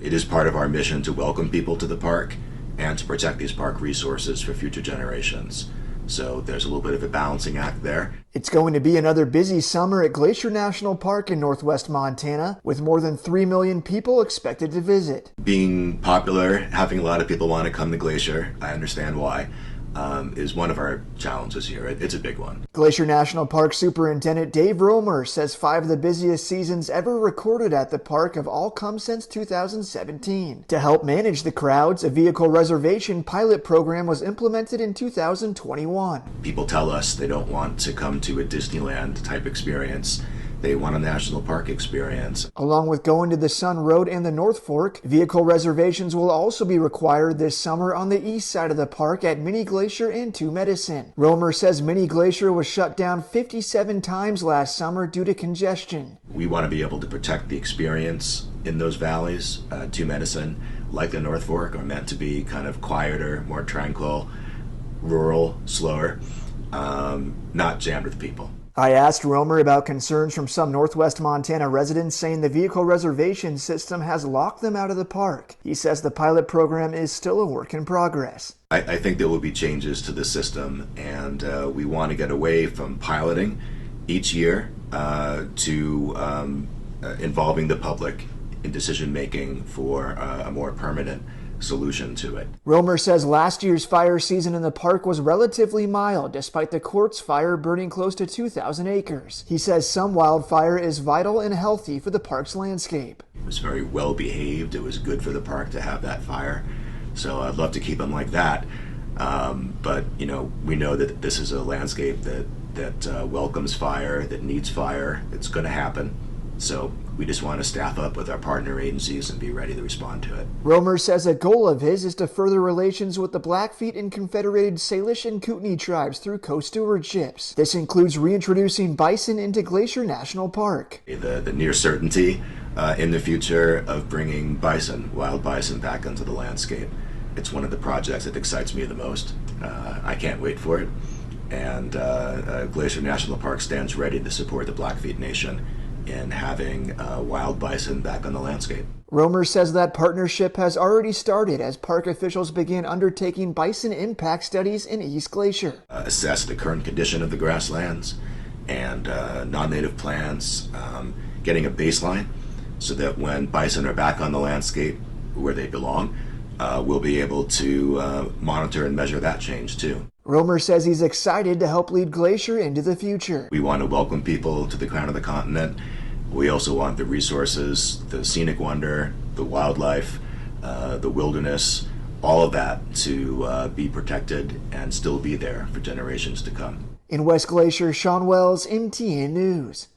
It is part of our mission to welcome people to the park and to protect these park resources for future generations. So there's a little bit of a balancing act there. It's going to be another busy summer at Glacier National Park in northwest Montana, with more than 3 million people expected to visit. Being popular, having a lot of people want to come to Glacier, I understand why, is one of our challenges here. It's a big one. Glacier National Park Superintendent Dave Romer says 5 of the busiest seasons ever recorded at the park have all come since 2017. To help manage the crowds, a vehicle reservation pilot program was implemented in 2021. People tell us they don't want to come to a Disneyland type experience. They want a national park experience. Along with going to the Sun Road and the North Fork, vehicle reservations will also be required this summer on the east side of the park at Mini Glacier and Two Medicine. Romer says Mini Glacier was shut down 57 times last summer due to congestion. We want to be able to protect the experience in those valleys. Two Medicine, like the North Fork, are meant to be kind of quieter, more tranquil, rural, slower, not jammed with people. I asked Romer about concerns from some northwest Montana residents saying the vehicle reservation system has locked them out of the park. He says the pilot program is still a work in progress. I think there will be changes to the system, and we want to get away from piloting each year to involving the public in decision making for a more permanent solution to it. Romer says last year's fire season in the park was relatively mild despite the quartz fire burning close to 2,000 acres. He says some wildfire is vital and healthy for the park's landscape. It was very well behaved. It was good for the park to have that fire. So I'd love to keep them like that. But you know, we know that this is a landscape that welcomes fire, that needs fire. It's going to happen. So we just want to staff up with our partner agencies and be ready to respond to it. Romer says a goal of his is to further relations with the Blackfeet and Confederated Salish and Kootenai tribes through co-stewardships. This includes reintroducing bison into Glacier National Park. The near certainty in the future of bringing bison, wild bison, back into the landscape. It's one of the projects that excites me the most. I can't wait for it. And Glacier National Park stands ready to support the Blackfeet Nation in having wild bison back on the landscape. Romer says that partnership has already started as park officials begin undertaking bison impact studies in East Glacier. Assess the current condition of the grasslands and non-native plants, getting a baseline so that when bison are back on the landscape where they belong, we'll be able to monitor and measure that change too. Romer says he's excited to help lead Glacier into the future. We want to welcome people to the crown of the continent. We also want the resources, the scenic wonder, the wildlife, the wilderness, all of that to be protected and still be there for generations to come. In West Glacier, Sean Wells, MTN News.